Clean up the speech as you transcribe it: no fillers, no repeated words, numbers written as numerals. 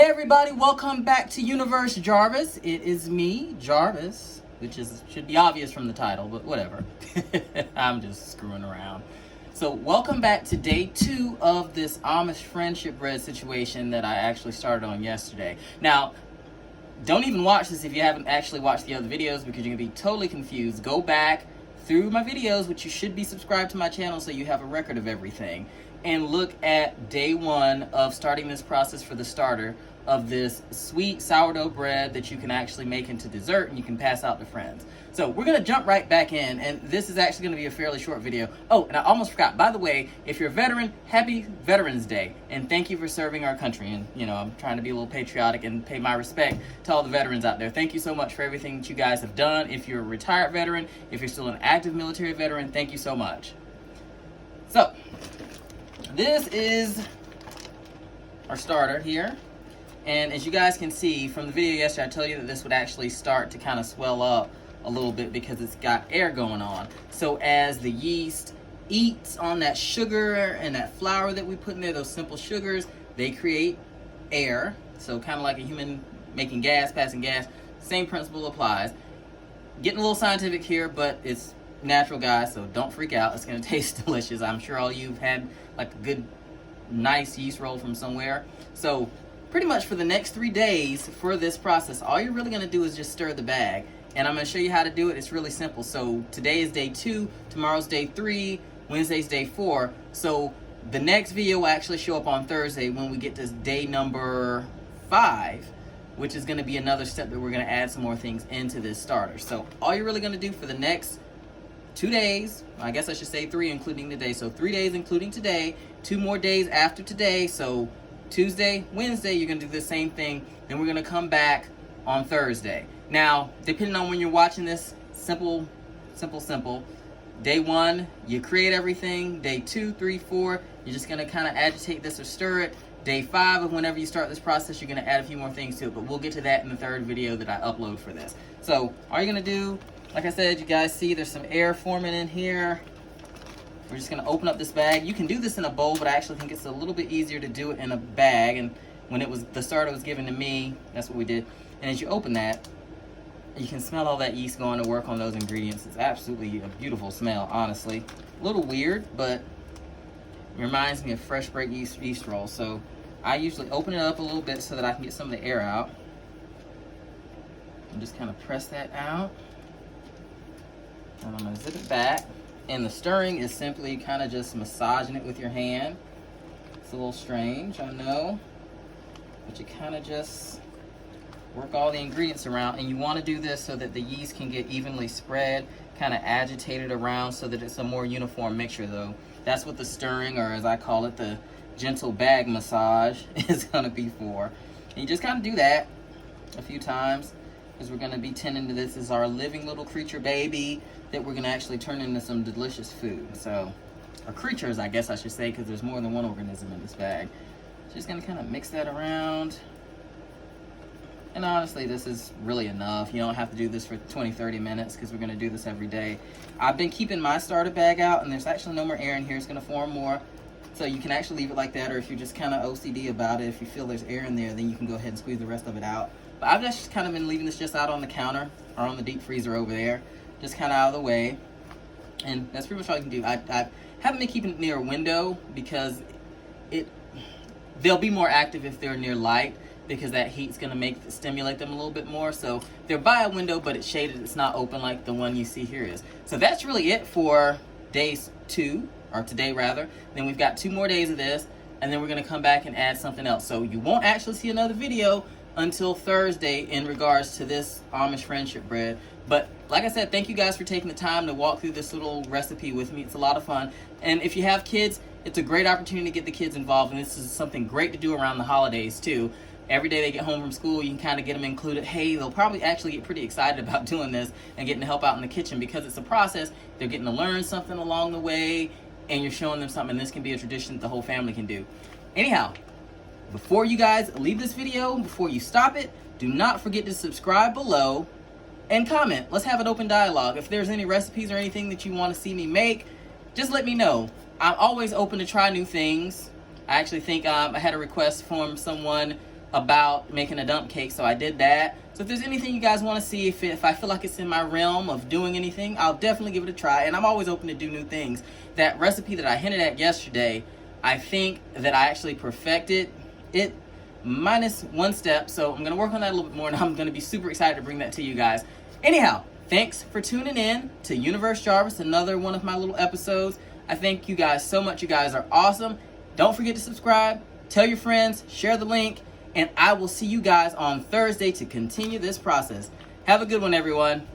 Hey everybody, welcome back to Universe Jarvis. It is me, Jarvis, which should be obvious from the title, but whatever. I'm just screwing around. So welcome back to day 2 of this Amish friendship bread situation that I actually started on yesterday. Now, don't even watch this if you haven't actually watched the other videos because you're going to be totally confused. Go back through my videos, which you should be subscribed to my channel so you have a record of everything, and look at day 1 of starting this process for the starter of this sweet sourdough bread that you can actually make into dessert and you can pass out to friends. So we're going to jump right back in, and this is actually going to be a fairly short video. Oh, and I almost forgot, by the way, if you're a veteran, happy Veterans Day, and thank you for serving our country. And you know, I'm trying to be a little patriotic and pay my respect to all the veterans out there. Thank you so much for everything that you guys have done. If you're a retired veteran, if you're still an active military veteran, thank you so much. So this is our starter here. And as you guys can see from the video yesterday, I told you that this would actually start to kind of swell up a little bit because it's got air going on. So as the yeast eats on that sugar and that flour that we put in there, those simple sugars, they create air. So kind of like a human making gas, passing gas, same principle applies. Getting a little scientific here, but it's natural, guys, so don't freak out. It's going to taste delicious. I'm sure all you've had like a good, nice yeast roll from somewhere. So pretty much for the next 3 days for this process, all you're really going to do is just stir the bag. And I'm going to show you how to do it. It's really simple. So today is day 2, tomorrow's day 3, Wednesday's day 4. So the next video will actually show up on Thursday when we get to day number 5, which is going to be another step that we're going to add some more things into this starter. So all you're really going to do for the next 2 days, I guess I should say 3 including today. So 3 days including today, 2 more days after today. So Tuesday, Wednesday, you're going to do the same thing. Then we're going to come back on Thursday. Now, depending on when you're watching this, simple. Day 1, you create everything. Day 2, 3, 4, you're just going to kind of agitate this or stir it. Day 5 of whenever you start this process, you're going to add a few more things to it. But we'll get to that in the 3rd video that I upload for this. So all you're going to do, like I said, you guys see there's some air forming in here. We're just going to open up this bag. You can do this in a bowl, but I actually think it's a little bit easier to do it in a bag. And when the starter was given to me, that's what we did. And as you open that, you can smell all that yeast going to work on those ingredients. It's absolutely a beautiful smell, honestly. A little weird, but it reminds me of fresh break yeast rolls. So I usually open it up a little bit so that I can get some of the air out. And just kind of press that out. And I'm going to zip it back. And the stirring is simply kind of just massaging it with your hand. It's a little strange, I know. But you kind of just work all the ingredients around. And you want to do this so that the yeast can get evenly spread, kind of agitated around so that it's a more uniform mixture, though. That's what the stirring, or as I call it, the gentle bag massage, is going to be for. And you just kind of do that a few times, because we're going to be tending to this as our living little creature baby that we're going to actually turn into some delicious food. So, or creatures, I guess I should say, because there's more than one organism in this bag. Just going to kind of mix that around. And honestly, this is really enough. You don't have to do this for 20-30 minutes because we're going to do this every day. I've been keeping my starter bag out, and there's actually no more air in here. It's going to form more. So you can actually leave it like that, or if you're just kind of OCD about it, if you feel there's air in there, then you can go ahead and squeeze the rest of it out. But I've just kind of been leaving this just out on the counter or on the deep freezer over there, just kind of out of the way. And that's pretty much all you can do. I haven't been keeping it near a window because they'll be more active if they're near light, because that heat's going to stimulate them a little bit more. So they're by a window, but it's shaded. It's not open like the one you see here is. So that's really it for days 2, or today rather. Then we've got 2 more days of this, and then we're going to come back and add something else. So you won't actually see another video until Thursday in regards to this Amish friendship bread. But like I said, thank you guys for taking the time to walk through this little recipe with me. It's a lot of fun. And if you have kids, it's a great opportunity to get the kids involved. And this is something great to do around the holidays too. Every day they get home from school, you can kind of get them included. Hey, they'll probably actually get pretty excited about doing this and getting to help out in the kitchen because it's a process. They're getting to learn something along the way, and you're showing them something. This can be a tradition that the whole family can do. Anyhow, before you guys leave this video, before you stop it, do not forget to subscribe below and comment. Let's have an open dialogue. If there's any recipes or anything that you want to see me make, just let me know. I'm always open to try new things. I actually think I had a request from someone about making a dump cake, so I did that. So if there's anything you guys want to see, if I feel like it's in my realm of doing anything, I'll definitely give it a try, and I'm always open to do new things. That recipe that I hinted at yesterday, I think that I actually perfected it minus one step, so I'm going to work on that a little bit more, and I'm going to be super excited to bring that to you guys. Anyhow, thanks for tuning in to Universe Jarvis, another one of my little episodes. I thank you guys so much. You guys are awesome. Don't forget to subscribe, tell your friends, share the link, and I will see you guys on Thursday to continue this process. Have a good one, everyone.